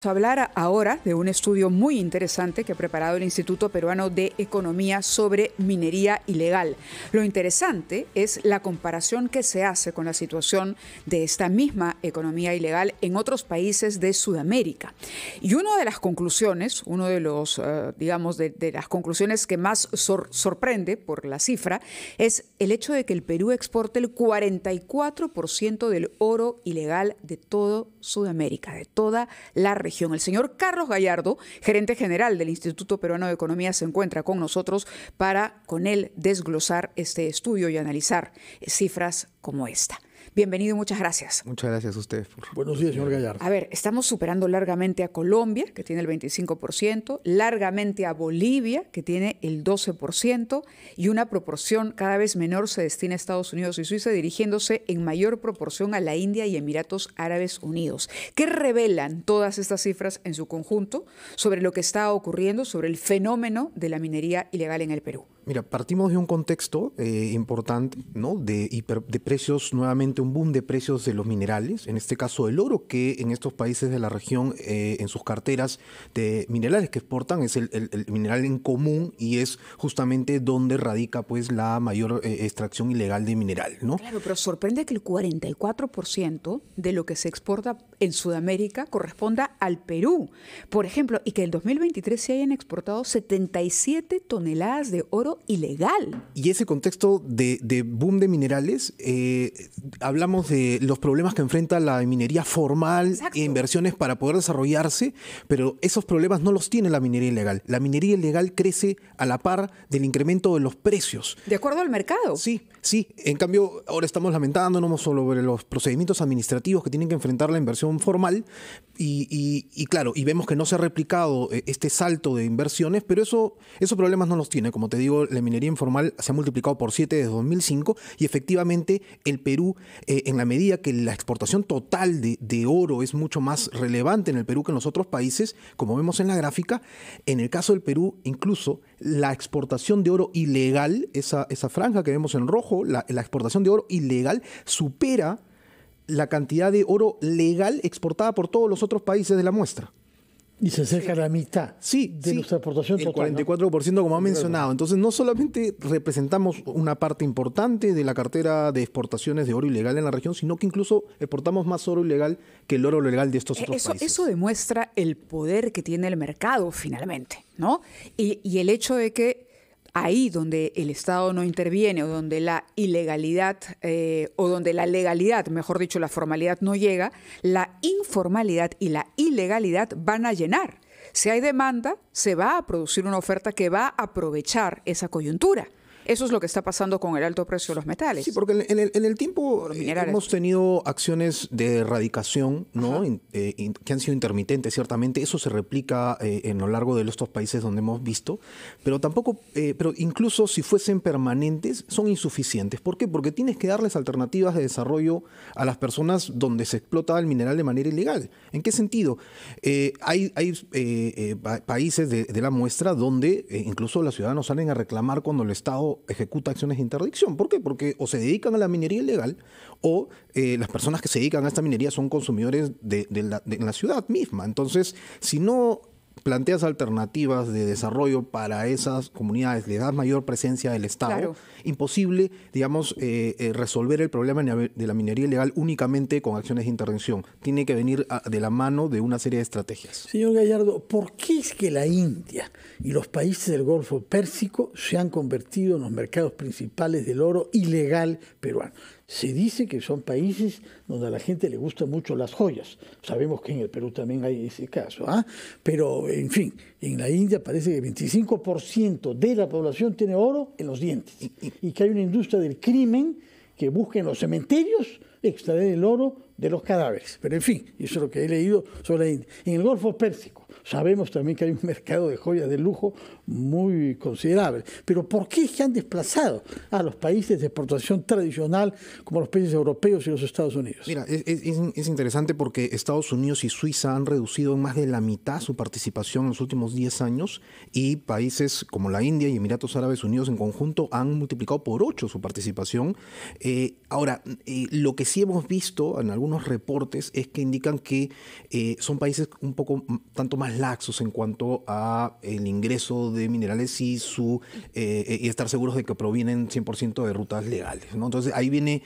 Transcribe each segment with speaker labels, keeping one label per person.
Speaker 1: Vamos a hablar ahora de un estudio muy interesante que ha preparado el Instituto Peruano de Economía sobre minería ilegal. Lo interesante es la comparación que se hace con la situación de esta misma economía ilegal en otros países de Sudamérica. Y una de las conclusiones, uno de los, de las conclusiones que más sorprende por la cifra, es el hecho de que el Perú exporta el 44% del oro ilegal de todo Sudamérica, de toda la región. El señor Carlos Gallardo, gerente general del Instituto Peruano de Economía, se encuentra con nosotros para con él desglosar este estudio y analizar cifras como esta. Bienvenido y muchas gracias.
Speaker 2: Muchas gracias a ustedes.
Speaker 3: Buenos días, señor Gallardo.
Speaker 1: A ver, estamos superando largamente a Colombia, que tiene el 25%, largamente a Bolivia, que tiene el 12%, y una proporción cada vez menor se destina a Estados Unidos y Suiza, dirigiéndose en mayor proporción a la India y Emiratos Árabes Unidos. ¿Qué revelan todas estas cifras en su conjunto sobre lo que está ocurriendo, sobre el fenómeno de la minería ilegal en el Perú?
Speaker 2: Mira, partimos de un contexto importante, ¿no? de precios, nuevamente un boom de precios de los minerales, en este caso el oro, que en estos países de la región, en sus carteras de minerales que exportan, es el mineral en común y es justamente donde radica pues la mayor extracción ilegal de mineral, ¿no?
Speaker 1: Claro, pero sorprende que el 44% de lo que se exporta en Sudamérica corresponda al Perú, por ejemplo, y que en 2023 se hayan exportado 77 toneladas de oro ilegal.
Speaker 2: Y ese contexto de boom de minerales, hablamos de los problemas que enfrenta la minería formal, inversiones para poder desarrollarse, pero esos problemas no los tiene la minería ilegal. La minería ilegal crece a la par del incremento de los precios.
Speaker 1: ¿De acuerdo al mercado?
Speaker 2: Sí. En cambio, ahora estamos lamentándonos sobre los procedimientos administrativos que tienen que enfrentar la inversión formal y claro, y vemos que no se ha replicado este salto de inversiones, pero esos problemas no los tiene. Como te digo, la minería informal se ha multiplicado por 7 desde 2005 y efectivamente el Perú, en la medida que la exportación total de oro es mucho más relevante en el Perú que en los otros países, como vemos en la gráfica, en el caso del Perú, incluso la exportación de oro ilegal, esa franja que vemos en rojo, la exportación de oro ilegal supera la cantidad de oro legal exportada por todos los otros países de la muestra.
Speaker 3: Y se acerca a la mitad de nuestra exportación total.
Speaker 2: El 44%, ¿no? Como ha mencionado. Entonces, no solamente representamos una parte importante de la cartera de exportaciones de oro ilegal en la región, sino que incluso exportamos más oro ilegal que el oro legal de estos otros países.
Speaker 1: Eso demuestra el poder que tiene el mercado, finalmente, ¿no? Y el hecho de que ahí donde el Estado no interviene o donde la ilegalidad o donde la legalidad, mejor dicho, la formalidad no llega, la informalidad y la ilegalidad van a llenar. Si hay demanda, se va a producir una oferta que va a aprovechar esa coyuntura. Eso es lo que está pasando con el alto precio de los metales.
Speaker 2: Sí, porque en el tiempo hemos tenido acciones de erradicación, ¿no? Que han sido intermitentes, ciertamente. Eso se replica en lo largo de estos países donde hemos visto, pero pero incluso si fuesen permanentes, son insuficientes. ¿Por qué? Porque tienes que darles alternativas de desarrollo a las personas donde se explota el mineral de manera ilegal. ¿En qué sentido? Hay países de la muestra donde incluso los ciudadanos salen a reclamar cuando el Estado ejecuta acciones de interdicción. ¿Por qué? Porque o se dedican a la minería ilegal o las personas que se dedican a esta minería son consumidores de la ciudad misma. Entonces, si no planteas alternativas de desarrollo para esas comunidades, le das mayor presencia del Estado, claro, imposible, digamos, resolver el problema de la minería ilegal únicamente con acciones de intervención. Tiene que venir de la mano de una serie de estrategias.
Speaker 3: Señor Gallardo, ¿por qué es que la India y los países del Golfo Pérsico se han convertido en los mercados principales del oro ilegal peruano? Se dice que son países donde a la gente le gustan mucho las joyas. Sabemos que en el Perú también hay ese caso, pero, en fin, en la India parece que el 25% de la población tiene oro en los dientes y que hay una industria del crimen que busca en los cementerios extraer el oro de los cadáveres. Pero, en fin, eso es lo que he leído sobre la India. En el Golfo Pérsico sabemos también que hay un mercado de joyas de lujo muy considerable. Pero ¿por qué es que han desplazado a los países de exportación tradicional como los países europeos y los Estados Unidos?
Speaker 2: Mira, es interesante porque Estados Unidos y Suiza han reducido en más de la mitad su participación en los últimos 10 años y países como la India y Emiratos Árabes Unidos en conjunto han multiplicado por 8 su participación. Ahora, lo que sí hemos visto en algunos algunos reportes es que indican que son países un poco tanto más laxos en cuanto a el ingreso de minerales y estar seguros de que provienen 100% de rutas legales, ¿no? Entonces ahí viene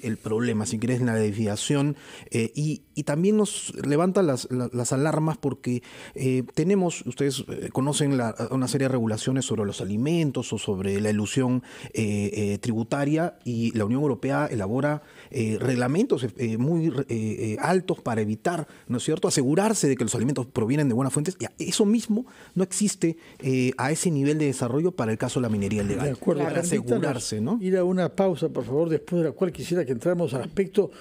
Speaker 2: el problema, si quieres, en la desviación, y también nos levanta las alarmas porque ustedes conocen una serie de regulaciones sobre los alimentos o sobre la elusión tributaria, y la Unión Europea elabora reglamentos muy altos para evitar, ¿no es cierto?, asegurarse de que los alimentos provienen de buenas fuentes. Y eso mismo no existe a ese nivel de desarrollo para el caso de la minería ilegal.
Speaker 3: De acuerdo,
Speaker 2: para asegurarse, ¿no?
Speaker 3: Ir a una pausa, por favor, después de la cual quisiera que entráramos al aspecto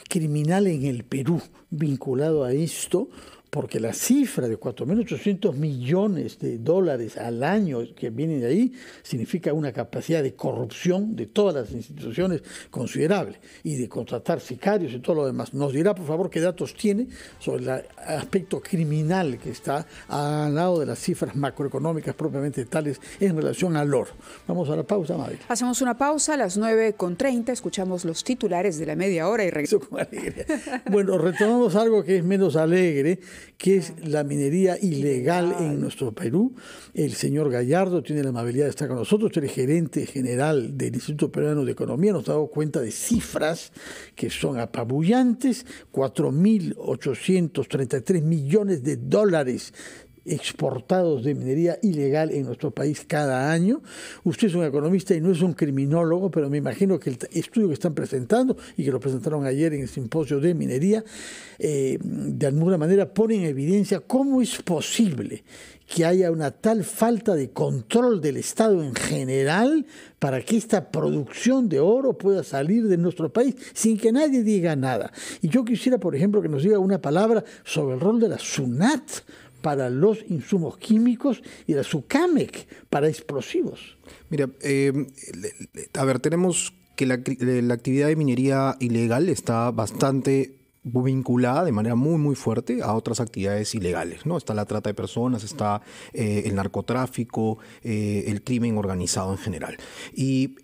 Speaker 3: criminal en el Perú vinculado a esto, porque la cifra de 4.800 millones de dólares al año que vienen de ahí significa una capacidad de corrupción de todas las instituciones considerable, y de contratar sicarios y todo lo demás. Nos dirá, por favor, qué datos tiene sobre el aspecto criminal que está al lado de las cifras macroeconómicas propiamente tales en relación al oro. Vamos a la pausa, Mabel.
Speaker 1: Hacemos una pausa a las 9:30, escuchamos los titulares de la media hora y regresamos
Speaker 3: con alegría. Bueno, retomamos algo que es menos alegre, que es la minería ilegal en nuestro Perú. El señor Gallardo tiene la amabilidad de estar con nosotros, el gerente general del Instituto Peruano de Economía. Nos ha dado cuenta de cifras que son apabullantes: 4.833 millones de dólares exportados de minería ilegal en nuestro país cada año. Usted es un economista y no es un criminólogo, pero me imagino que el estudio que están presentando, y que lo presentaron ayer en el simposio de minería, de alguna manera pone en evidencia cómo es posible que haya una tal falta de control del Estado en general para que esta producción de oro pueda salir de nuestro país sin que nadie diga nada. Y yo quisiera, por ejemplo, que nos diga una palabra sobre el rol de la SUNAT para los insumos químicos y la SUCAMEC para explosivos.
Speaker 2: Mira, tenemos que la actividad de minería ilegal está bastante vinculada de manera muy, muy fuerte a otras actividades ilegales, ¿no? Está la trata de personas, está el narcotráfico, el crimen organizado en general. Y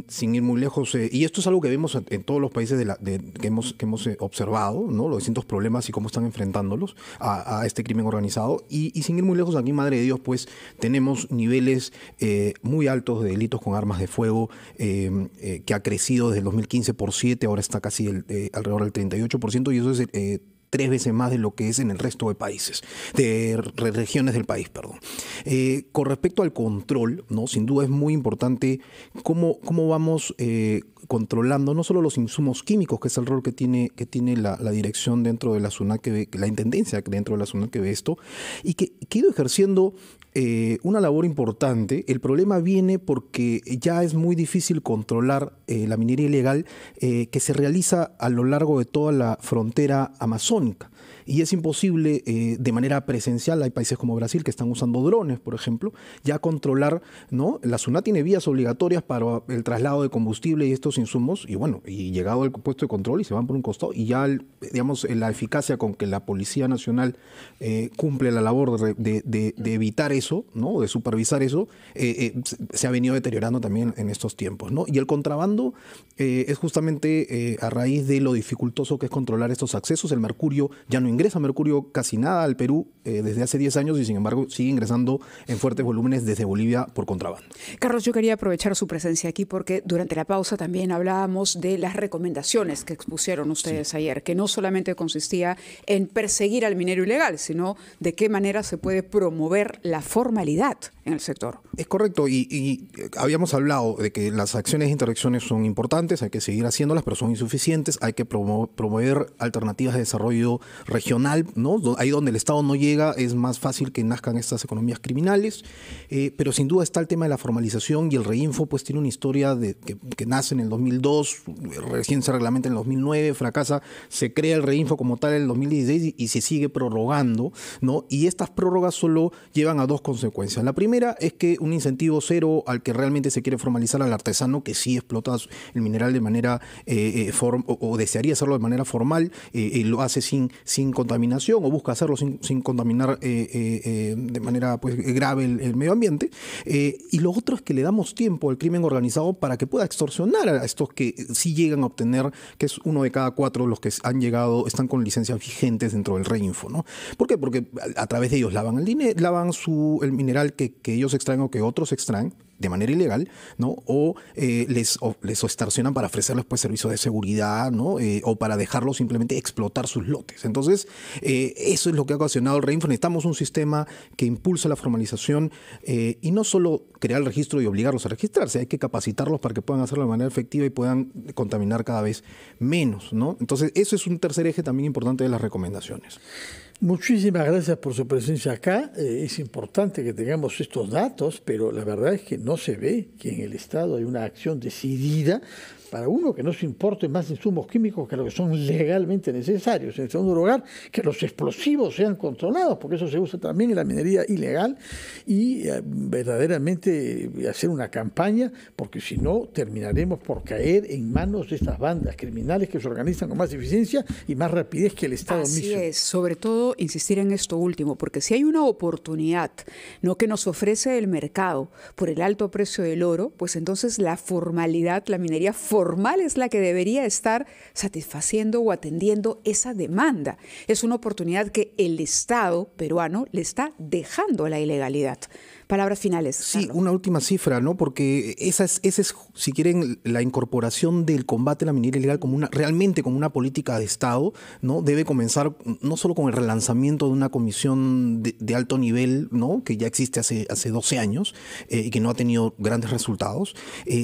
Speaker 2: sin ir muy lejos, y esto es algo que vemos en todos los países que hemos observado, ¿no? Los distintos problemas y cómo están enfrentándolos a este crimen organizado. Y sin ir muy lejos, aquí en Madre de Dios, pues tenemos niveles muy altos de delitos con armas de fuego, que ha crecido desde el 2015 por 7, ahora está casi alrededor del 38%, y eso es 3 veces más de lo que es en el resto de países, de regiones del país, perdón. Con respecto al control, ¿no? Sin duda es muy importante cómo vamos controlando no solo los insumos químicos, que es el rol que tiene la dirección dentro de la SUNAT, la intendencia dentro de la SUNAT que ve esto, y que ha ido ejerciendo una labor importante. El problema viene porque ya es muy difícil controlar la minería ilegal que se realiza a lo largo de toda la frontera amazónica. Y es imposible de manera presencial. Hay países como Brasil que están usando drones, por ejemplo, ya controlar, ¿no? La SUNAT tiene vías obligatorias para el traslado de combustible y estos insumos, y bueno, y llegado al puesto de control y se van por un costado, y ya, digamos, la eficacia con que la Policía Nacional cumple la labor de evitar eso, ¿no? De supervisar eso, se ha venido deteriorando también en estos tiempos, ¿no? Y el contrabando es justamente a raíz de lo dificultoso que es controlar estos accesos. El mercurio ya no ingresa mercurio casi nada al Perú desde hace 10 años, y sin embargo sigue ingresando en fuertes volúmenes desde Bolivia por contrabando.
Speaker 1: Carlos, yo quería aprovechar su presencia aquí porque durante la pausa también hablábamos de las recomendaciones que expusieron ustedes ayer, que no solamente consistía en perseguir al minero ilegal, sino de qué manera se puede promover la formalidad en el sector.
Speaker 2: Es correcto, y habíamos hablado de que las acciones de interdicciones son importantes, hay que seguir haciéndolas, pero son insuficientes. Hay que promover alternativas de desarrollo regional, ¿no? Ahí donde el Estado no llega es más fácil que nazcan estas economías criminales, pero sin duda está el tema de la formalización, y el Reinfo pues tiene una historia que nace en el 2002, recién se reglamenta en el 2009, fracasa, se crea el Reinfo como tal en el 2016 y se sigue prorrogando, ¿no? Y estas prórrogas solo llevan a dos consecuencias. La primera es que un incentivo cero al que realmente se quiere formalizar, al artesano que sí explota el mineral de manera o desearía hacerlo de manera formal, y lo hace sin sin contaminación o busca hacerlo sin contaminar de manera pues, grave el medio ambiente. Y lo otro es que le damos tiempo al crimen organizado para que pueda extorsionar a estos que sí llegan a obtener, que es 1 de cada 4 los que han llegado, están con licencias vigentes dentro del Reinfo, ¿no? ¿Por qué? Porque a través de ellos lavan el dinero, lavan el mineral que ellos extraen o que otros extraen de manera ilegal, ¿no? O les extorsionan para ofrecerles pues servicios de seguridad, ¿no? O para dejarlos simplemente explotar sus lotes. Entonces, eso es lo que ha ocasionado el Reinfo. Necesitamos un sistema que impulse la formalización y no solo crear el registro y obligarlos a registrarse, hay que capacitarlos para que puedan hacerlo de manera efectiva y puedan contaminar cada vez menos, ¿no? Entonces, eso es un tercer eje también importante de las recomendaciones.
Speaker 3: Muchísimas gracias por su presencia acá. Es importante que tengamos estos datos, pero la verdad es que no se ve que en el Estado hay una acción decidida para uno, que no se importen más insumos químicos que los que son legalmente necesarios. En segundo lugar, que los explosivos sean controlados, porque eso se usa también en la minería ilegal, y verdaderamente hacer una campaña, porque si no terminaremos por caer en manos de estas bandas criminales que se organizan con más eficiencia y más rapidez que el Estado mismo.
Speaker 1: Así es, sobre todo insistir en esto último, porque si hay una oportunidad, ¿no?, que nos ofrece el mercado por el alto precio del oro, pues entonces la formalidad, la minería formal es la que debería estar satisfaciendo o atendiendo esa demanda. Es una oportunidad que el Estado peruano le está dejando a la ilegalidad. Palabras finales.
Speaker 2: Sí,
Speaker 1: Carlos.
Speaker 2: una última cifra, ¿no? Porque esa es, si quieren, la incorporación del combate a la minería ilegal realmente como una política de Estado, ¿no? Debe comenzar no solo con el relanzamiento de una comisión de alto nivel, ¿no?, que ya existe hace 12 años y que no ha tenido grandes resultados,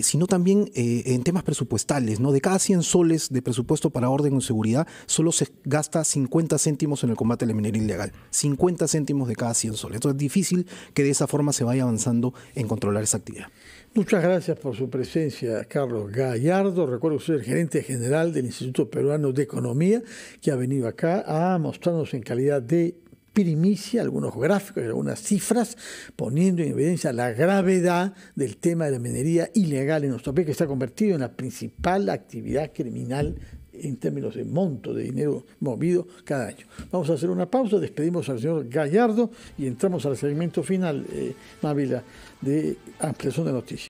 Speaker 2: sino también en temas presupuestales, ¿no? De cada 100 soles de presupuesto para orden o seguridad, solo se gasta 50 céntimos en el combate a la minería ilegal. 50 céntimos de cada 100 soles. Entonces es difícil que de esa forma se vaya avanzando en controlar esa actividad.
Speaker 3: Muchas gracias por su presencia, Carlos Gallardo. Recuerdo que soy el gerente general del Instituto Peruano de Economía, que ha venido acá a mostrarnos en calidad de primicia algunos gráficos y algunas cifras, poniendo en evidencia la gravedad del tema de la minería ilegal en nuestro país, que se ha convertido en la principal actividad criminal en términos de monto de dinero movido cada año. Vamos a hacer una pausa, despedimos al señor Gallardo y entramos al segmento final, Mávila, de ampliación de noticias.